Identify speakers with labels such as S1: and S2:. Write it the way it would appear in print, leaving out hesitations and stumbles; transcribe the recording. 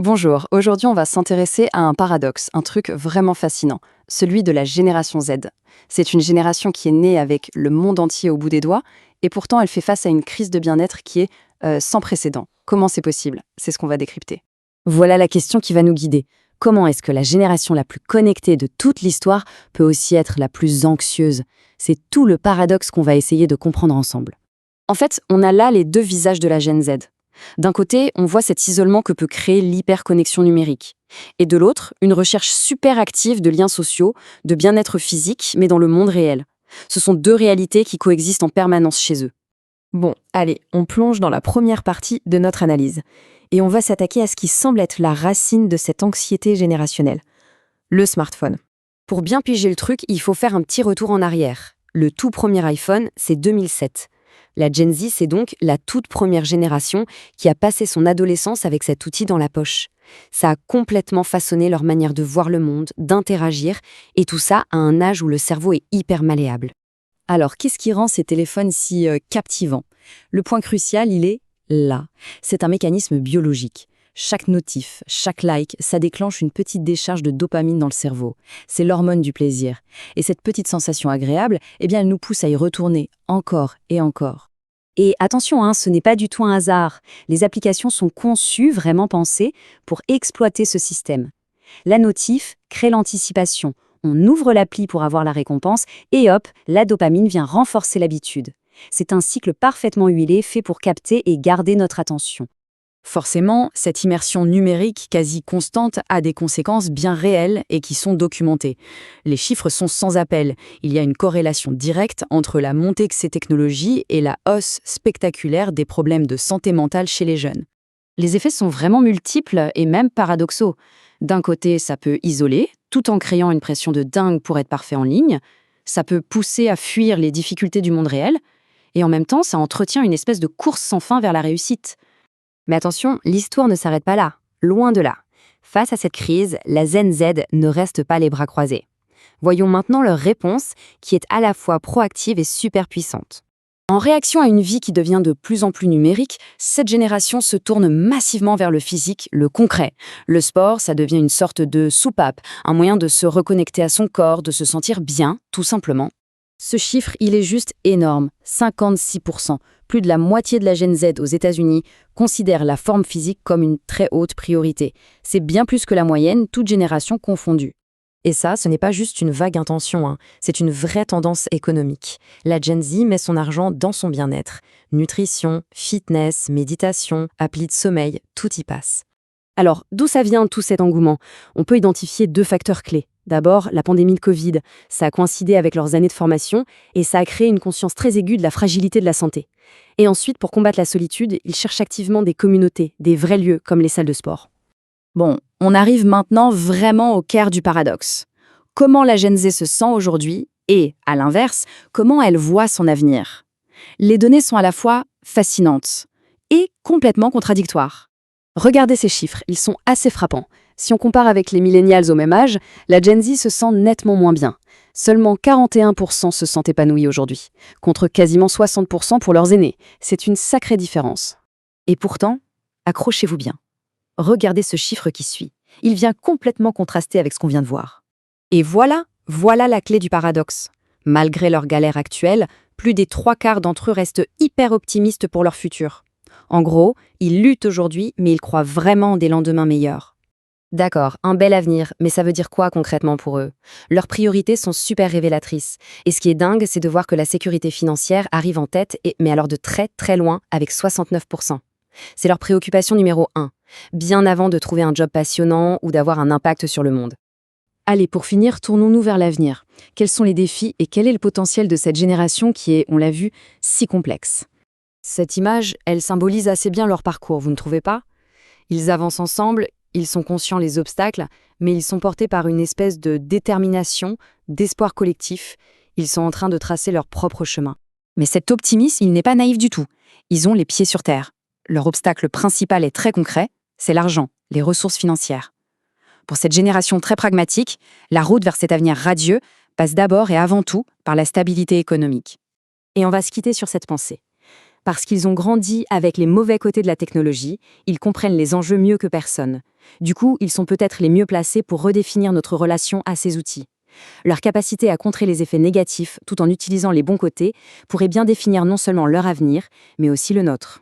S1: Bonjour, aujourd'hui on va s'intéresser à un paradoxe, un truc vraiment fascinant, celui de la génération Z. C'est une génération qui est née avec le monde entier au bout des doigts, et pourtant elle fait face à une crise de bien-être qui est sans précédent. Comment c'est possible? C'est ce qu'on va décrypter.
S2: Voilà la question qui va nous guider. Comment est-ce que la génération la plus connectée de toute l'histoire peut aussi être la plus anxieuse? C'est tout le paradoxe qu'on va essayer de comprendre ensemble.
S1: En fait, on a là les deux visages de la Gen Z. D'un côté, on voit cet isolement que peut créer l'hyperconnexion numérique. Et de l'autre, une recherche super active de liens sociaux, de bien-être physique, mais dans le monde réel. Ce sont deux réalités qui coexistent en permanence chez eux.
S2: Bon, allez, on plonge dans la première partie de notre analyse. Et on va s'attaquer à ce qui semble être la racine de cette anxiété générationnelle. Le smartphone.
S1: Pour bien piger le truc, il faut faire un petit retour en arrière. Le tout premier iPhone, c'est 2007. La Gen Z, c'est donc la toute première génération qui a passé son adolescence avec cet outil dans la poche. Ça a complètement façonné leur manière de voir le monde, d'interagir, et tout ça à un âge où le cerveau est hyper malléable.
S2: Alors, qu'est-ce qui rend ces téléphones si captivants? Le point crucial, il est là. C'est un mécanisme biologique. Chaque notif, chaque like, ça déclenche une petite décharge de dopamine dans le cerveau. C'est l'hormone du plaisir. Et cette petite sensation agréable, eh bien, elle nous pousse à y retourner encore et encore. Et attention, ce n'est pas du tout un hasard. Les applications sont conçues, vraiment pensées, pour exploiter ce système. La notif crée l'anticipation. On ouvre l'appli pour avoir la récompense et hop, la dopamine vient renforcer l'habitude. C'est un cycle parfaitement huilé fait pour capter et garder notre attention. Forcément, cette immersion numérique quasi constante a des conséquences bien réelles et qui sont documentées. Les chiffres sont sans appel. Il y a une corrélation directe entre la montée de ces technologies et la hausse spectaculaire des problèmes de santé mentale chez les jeunes.
S1: Les effets sont vraiment multiples et même paradoxaux. D'un côté, ça peut isoler, tout en créant une pression de dingue pour être parfait en ligne. Ça peut pousser à fuir les difficultés du monde réel. Et en même temps, ça entretient une espèce de course sans fin vers la réussite. Mais attention, l'histoire ne s'arrête pas là, loin de là. Face à cette crise, la Gen Z ne reste pas les bras croisés. Voyons maintenant leur réponse, qui est à la fois proactive et super puissante. En réaction à une vie qui devient de plus en plus numérique, cette génération se tourne massivement vers le physique, le concret. Le sport, ça devient une sorte de soupape, un moyen de se reconnecter à son corps, de se sentir bien, tout simplement.
S2: Ce chiffre, il est juste énorme, 56%. Plus de la moitié de la Gen Z aux États-Unis considère la forme physique comme une très haute priorité. C'est bien plus que la moyenne, toute génération confondue. Et ça, ce n'est pas juste une vague intention, c'est une vraie tendance économique. La Gen Z met son argent dans son bien-être. Nutrition, fitness, méditation, appli de sommeil, tout y passe.
S1: Alors, d'où ça vient tout cet engouement? On peut identifier deux facteurs clés. D'abord, la pandémie de Covid. Ça a coïncidé avec leurs années de formation et ça a créé une conscience très aiguë de la fragilité de la santé. Et ensuite, pour combattre la solitude, ils cherchent activement des communautés, des vrais lieux comme les salles de sport.
S2: Bon, on arrive maintenant vraiment au cœur du paradoxe. Comment la Gen Z se sent aujourd'hui et, à l'inverse, comment elle voit son avenir? Les données sont à la fois fascinantes et complètement contradictoires.
S1: Regardez ces chiffres, ils sont assez frappants. Si on compare avec les millennials au même âge, la Gen Z se sent nettement moins bien. Seulement 41% se sentent épanouis aujourd'hui, contre quasiment 60% pour leurs aînés. C'est une sacrée différence.
S2: Et pourtant, accrochez-vous bien. Regardez ce chiffre qui suit. Il vient complètement contraster avec ce qu'on vient de voir.
S1: Et voilà la clé du paradoxe. Malgré leur galère actuelle, plus des 3/4 d'entre eux restent hyper optimistes pour leur futur. En gros, ils luttent aujourd'hui, mais ils croient vraiment en des lendemains meilleurs. D'accord, un bel avenir, mais ça veut dire quoi concrètement pour eux? Leurs priorités sont super révélatrices. Et ce qui est dingue, c'est de voir que la sécurité financière arrive en tête, mais alors de très très loin, avec 69%. C'est leur préoccupation numéro 1, bien avant de trouver un job passionnant ou d'avoir un impact sur le monde.
S2: Allez, pour finir, tournons-nous vers l'avenir. Quels sont les défis et quel est le potentiel de cette génération qui est, on l'a vu, si complexe?
S1: Cette image, elle symbolise assez bien leur parcours, vous ne trouvez pas? Ils avancent ensemble, ils sont conscients des obstacles, mais ils sont portés par une espèce de détermination, d'espoir collectif. Ils sont en train de tracer leur propre chemin.
S2: Mais cet optimisme, il n'est pas naïf du tout. Ils ont les pieds sur terre. Leur obstacle principal est très concret, c'est l'argent, les ressources financières. Pour cette génération très pragmatique, la route vers cet avenir radieux passe d'abord et avant tout par la stabilité économique. Et on va se quitter sur cette pensée. Parce qu'ils ont grandi avec les mauvais côtés de la technologie, ils comprennent les enjeux mieux que personne. Du coup, ils sont peut-être les mieux placés pour redéfinir notre relation à ces outils. Leur capacité à contrer les effets négatifs tout en utilisant les bons côtés pourrait bien définir non seulement leur avenir, mais aussi le nôtre.